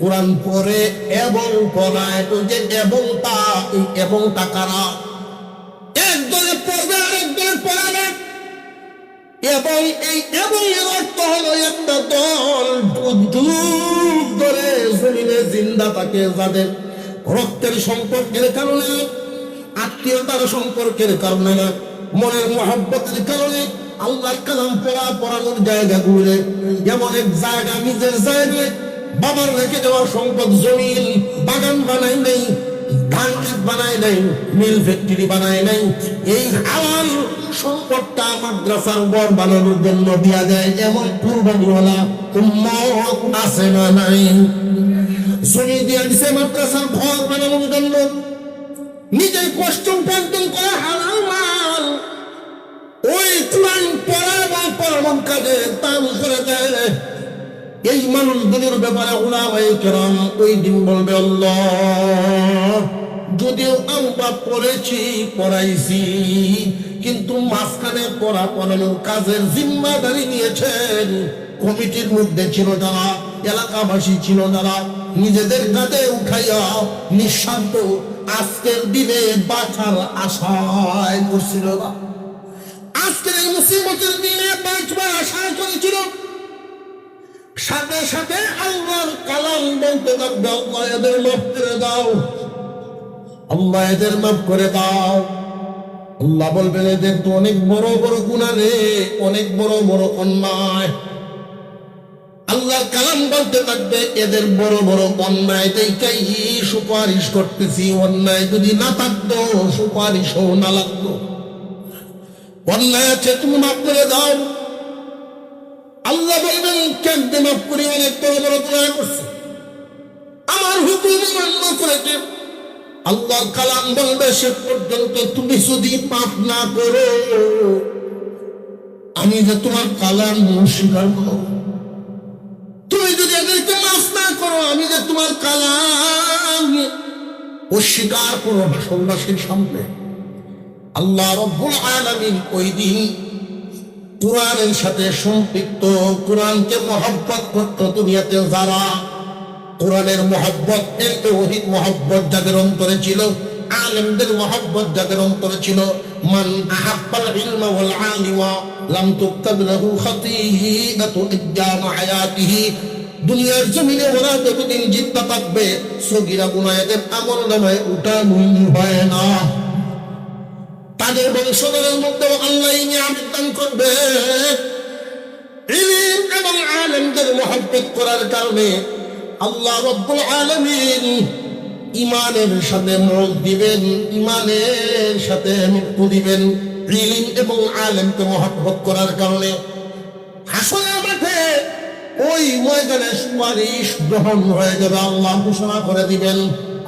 কোরআন পড়ে এবং পড়ায়, তো যে এবংটা কারা? একদলে পড়বে আর একদলে পড়াবে। এবং এই এবং এর অর্থ হলো একটা দল যুগ ধরে জমিনে জিন্দা থাকে, যাদের রক্তের সম্পর্কের কারণে, আত্মীয়তার সম্পর্কের কারণে, মনের মহব্বতের কারণে আল্লাহর কালাম পড়ানোর জায়গাগুলো যেমন এক জায়গা, নিজের জায়গায় বাবার রেখে দেওয়া সম্পদ, জমিন, বাগান বানাই নাই, ধান ক্ষেত বানায় নাই, মিল ফ্যাক্টরি বানায় নাই, এই হালাল সম্পদটা মাদ্রাসার ঘর বানানোর জন্য দেওয়া যায়। এমন কুরবানিওয়ালা উম্মত আছে না নাই? জমি দিয়ে দিছে মাদ্রাসার ঘর বানানোর জন্য, নিজের কষ্ট উপার্জন করা হালাল মাল ওই কোরআন পড়া এবং পড়ানোর কাজে দান করে দেয়। এই মানুষগুলোর ব্যাপারে উলামায়ে কেরাম ওই দিন বলবে, আল্লাহ, যদিও আমরা পড়েছি, পড়াইছি, কিন্তু মাঝখানে পড়ানোর কাজের জিম্মাদারি নিয়েছেন কমিটির মধ্যে ছিল যারা, এলাকাবাসী ছিল যারা, নিজেদের কাঁধে উঠাইয়া নিঃস্বার্থ আজকের দিনে বাঁচার আশায় করছিল না, আজকের এই মুসিবতের দিনে বাঁচবার আশায় করেছিল। সাথে সাথে আল্লাহর কালাম বলতে থাকবে, আল্লাহ এদের মাফ করে দাও, আল্লাহ এদের মাফ করে দাও। আল্লাহ বলবেন, এদের তো অনেক বড় বড় গুনাহ রে, অনেক বড় বড় অন্যায়। আল্লাহর কালাম বলতে থাকবে, এদের বড় বড় অন্যায় দেখেই সুপারিশ করতেছি, অন্যায় যদি না থাকতো সুপারিশও না লাগতো। অন্যায় আছে, তুমি মাফ করে দাও। আল্লাহ বলবেন, কেমনে মাফ করি, অনেক বড় বড় গুনাহ করছে, আমার হুকুম অমান্য করেছে। আল্লাহ কালাম বলবে, সে পর্যন্ত তুমি যদি মাফ না করো, আমি যে তোমার কালাম অস্বীকার করো। তুমি যদি এদেরকে মাফ না করো, আমি যে তোমার কালাম অস্বীকার করো সন্ন্যাসীর সামনে। আল্লাহ রব্বুল আলামিন ওই দিন কোরআনের সাথে সম্পৃক্ত, কোরআনকে মহব্বত করত দুনিয়াতে যারা, কোরআনের মহব্বত, এর তৌহিদ মহব্বত যাদের অন্তরে ছিল, আলেমদের মহব্বত যাদের অন্তরে ছিল, মান আহাব্বাল ইলমা ওয়াল আলিমা লাম তুকতাব লাহু খাতিআতু ইজ্জাম হায়াতিহি, দুনিয়ার জমিনে ওরা যতদিন জিন্দা থাকবে সগীরা গুনাহের আমলনামায় উঠানোই হয় না। তাদের বংশধরের মধ্যে আল্লাহ নিয়ামত দান করবে। ইলম এবং আলেমদের মহব্বত করার কারণে আল্লাহ রব্বুল আলামিন ইমানের সাথে মত দিবেন, ইমানের সাথে মৃত্যু দিবেন। ইলম এবং আলেমকে মহব্বত করার কারণে হাসরের মাঠে ওই ময়দানে সুপারিশ গ্রহণ হয়ে যাবে। আল্লাহ ঘোষণা করে দিবেন,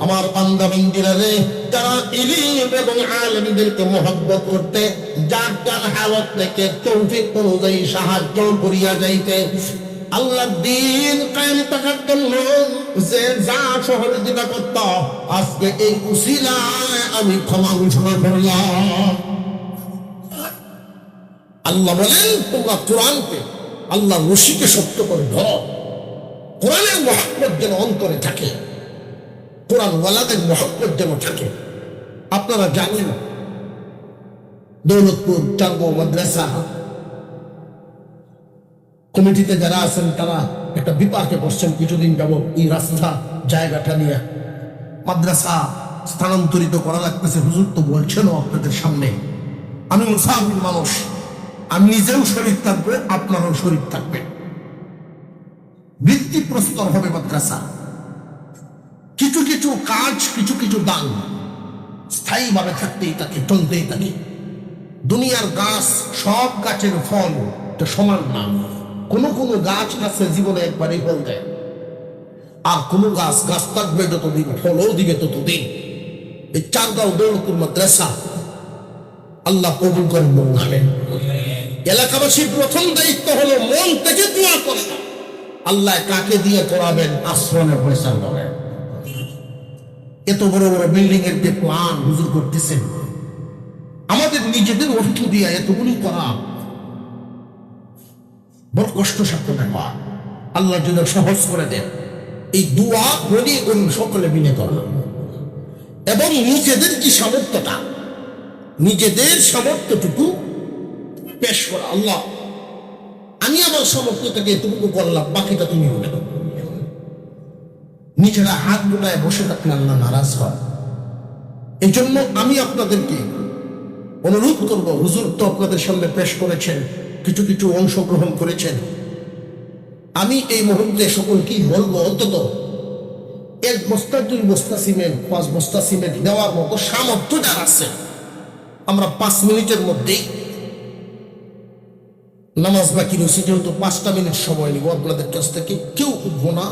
আমার বান্দা বান্দীরা রে, যারা ইলম এবং আলেমদেরকে মহব্বত করতে, যার যার হালত থেকে তৌফিক অনুযায়ী সাহায্য করিয়া যাইতে, আল্লাহর দ্বীন কায়েম থাকার জন্য যে যা সহযোগিতা করত, আজকে এই উসিলায় আমি ক্ষমা ঘোষণা করলাম। আল্লাহ বলেন, তোমরা কোরআনকে, আল্লাহ রশিকে শক্ত করে ধরো, কোরআনের মহব্বত যেন অন্তরে থাকে, কোরআন ওয়ালাদের মহব্বত যেন থাকে। আপনারা জানেন, দৌলতপুর চাঙ্গো মাদ্রাসা কমিটিতে যারা আছেন তারা একটা বিপাকে পড়ছেন কিছুদিন যাবত। এই রাস্তা জায়গাটা নিয়ে মাদ্রাসা স্থানান্তরিত করা লাগতেছে। হুজুর তো বলছেনও আপনাদের সামনে, আমি মুসাফির মানুষ, আমি নিজেও শরীর থাকবে, আপনারাও শরীর থাকবে। ভিত্তিপ্রস্তর হবে মাদ্রাসা। কিছু কিছু কাজ, কিছু কিছু দান স্থায়ীভাবে থাকতেই থাকে, চলতেই থাকে। দুনিয়ার গাছ, সব গাছের ফল তো সমান না। কোনো কোনো গাছ আছে জীবনে একবারই ফল দেয়, আর কোনো গাছ থাকবে যতদিন, ফলও দিবে ততদিন। এই চারগাঁও দৌলতপুর মাদ্রাসা আল্লাহ কবুল করেন, বলবেন। এলাকাবাসীর প্রথম দায়িত্ব হলো মন থেকে দোয়া করা। আল্লাহ কাকে দিয়ে করাবেন? আশ্রমের পয়সা করেন। এত বড় বড় বিল্ডিং এর যে প্ল্যান হুজুর করতেছেন, আমাদের নিজেদের অর্থ দিয়ে এতগুলি করা বড় কষ্ট সাধ্য ব্যাপার। আল্লাহ যদি সহজ করে দেন, এই দোয়া বলি সকলে মিলে করা এবং নিজেদের যে সামর্থ্যটা নিজেদের সামর্থ্যটুকু পেশ করা। আল্লাহ, আমি আমার সামর্থ্য থেকে এতটুকু করলাম, বাকিটা তুমি বলে দাও। নিজেরা হাত গুটায় বসে থাকলে আল্লাহ নারাজ হয়। এই জন্য আমি আপনাদেরকে অনুরোধ করব, হুজুর তো আপনাদের সামনে পেশ করেছেন, কিছু কিছু অংশগ্রহণ করেছেন। আমি এই মুহূর্তে সকলকেই বলবো, অন্তত 1 বস্তা 2 বস্তা সিমেন্ট 5 বস্তা সিমেন্ট দেওয়ার মতো সামর্থ্য যার আছে, আমরা 5 মিনিটের মধ্যেই নামাজ বাকি রয়েছে, যেহেতু 5টা মিনিট সময় নিব আপনাদের কাছ থেকে, কেউ উঠবো না।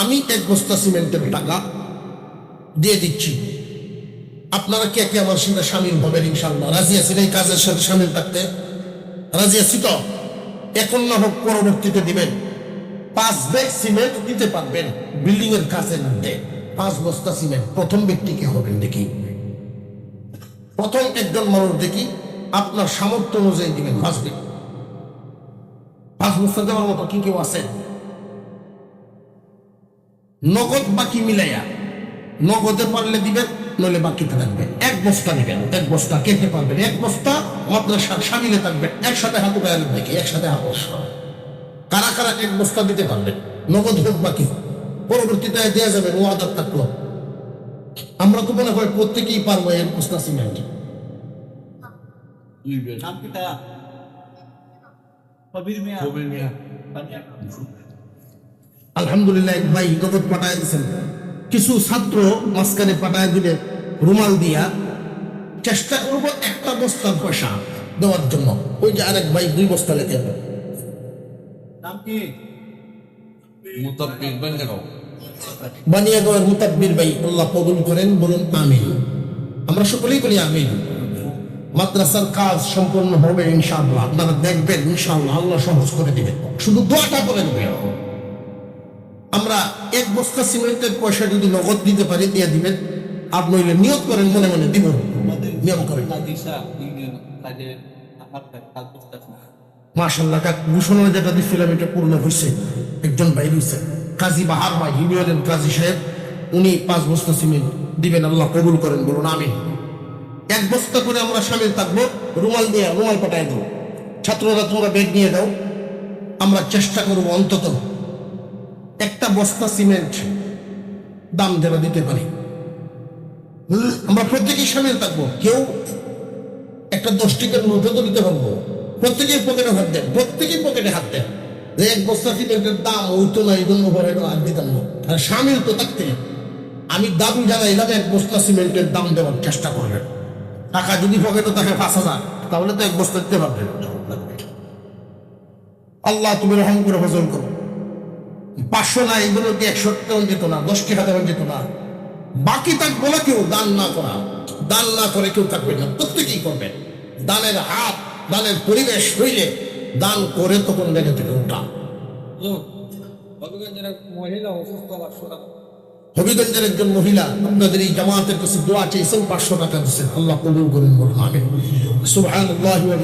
আমি 1 বস্তা সিমেন্টের টাকা দিয়ে দিচ্ছি, আপনারা কে কে আমার সাথে সামিল হবেন? ইনশাআল্লাহ রাজি আছেন এই কাজের সাথে সামিল থাকতে? রাজি আছি তো? এখন না হোক পরবর্তীতে দিবেন। 5 ব্যাগ সিমেন্ট দিতে পারবেন বিল্ডিং এর কাজের মধ্যে, 5 বস্তা সিমেন্ট। প্রথম ব্যক্তি কে হবেন দেখি? প্রথম একজন মানুষ দেখি, আপনার সামর্থ্য অনুযায়ী দিবেন 5 ব্যাগ। 5 বস্তা দেওয়ার মতো কি কেউ আছে? নগদ বাকি মিলাইয়া, নগদে পারলে দিবেন, নইলে বাকিতে থাকবে। 1 বস্তা দিবেন, 1 বস্তা কেটে পারবেন, 1 বস্তা আপনার সামিলে থাকবেন। একসাথে হাত উঠায় দেখি, একসাথে হাত বস্তা কারা কারা 1 বস্তা দিতে পারবেন, নগদ হোক বাকি পরবর্তীতে দেওয়া যাবে। ওয়াদার থাকলো, আমরা তো মনে হয় প্রত্যেকেই পারবো 1 বস্তা সিমেন্ট। আলহামদুলিল্লাহ, এক ভাই নগদ পাঠায় দিচ্ছেন, কিছু ছাত্র মাঝখানে পাঠায় দিলে রুমাল দিয়া। চেষ্টা করবো 1টা বস্তার পয়সা দেওয়ার জন্য। ওই যে আরেক ভাই 2 বস্তা লেখে বানিয়াগড়ের মুতাব্বির ভাই, আল্লাহ কবুল করেন, বলুন আমিন। আমরা সকলেই বলি আমিন। মাদ্রাসার কাজ সম্পূর্ণ হবে ইনশাআল্লাহ, আপনারা দেখবেন ইনশাআল্লাহ আল্লাহ সহজ করে দিবেন, শুধু দোয়াটা করে দিবেন। আমরা 1 বস্তা সিমেন্টের পয়সা যদি নগদ দিতে পারি দিয়ে দিবেন, আর নইলে নিয়ত করেন মনে মনে দিব, নিয়ম করেন। মাশাআল্লাহ, ঘোষণা যেটা দিচ্ছিলাম এটা পূর্ণ হয়েছে। একজন ভাই দিচ্ছে, কাজী বাহার ভাই, ইউনিয়নের কাজী সাহেব, উনি 5 বস্তা সিমেন্ট দিবেন, আল্লাহ কবুল করেন, বলুন আমিন। 1 বস্তা করে আমরা সামিল থাকবো, রুমাল দিয়ে রুমাল পাঠায় দেবো। ছাত্ররা তোমরা ব্যাগ নিয়ে দাও, আমরা চেষ্টা করবো অন্তত 1টা বস্তা সিমেন্ট দাম যারা দিতে পারি, আমরা প্রত্যেকেই সামিল থাকবো। কেউ একটা 10 টাকার নোটও তো দিতে পারবো, প্রত্যেকেই পকেটে হাত দেন, প্রত্যেকেই পকেটে হাত দেন। যে 1 বস্তা সিমেন্টের দাম ওইতো না, এই জন্য ভরে আর দিতাম না, আর সামিল তো থাকতে। আমি দাবি জানাইলাম 1 বস্তা সিমেন্টের দাম দেওয়ার চেষ্টা করবেন। টাকা যদি পকেটে থাকে 5,000, তাহলে তো 1 বস্তা দিতে পারবেন। আল্লাহ তুমি রহম করে ফজল করো। 500 না, এগুলো কি 100 টাকা যেত না, 10 টাকা দেওয়া যেত না। বাকি থাকবো না, কেউ দান না করা, দান না করে কেউ থাকবে না, প্রত্যেকেই করবেন। দানের হাত, দানের পরিবেশ হইলে দান করে তখন দেখে থেকে ওঠা। হবিগঞ্জের একজন মহিলা আপনাদের এই জামাতের কাছে দোয়া চেয়েছেন, 500 টাকা দিচ্ছেন, আল্লাহ কবুল করেন, বলুন আমিন। সুবহানাল্লাহি ওয়া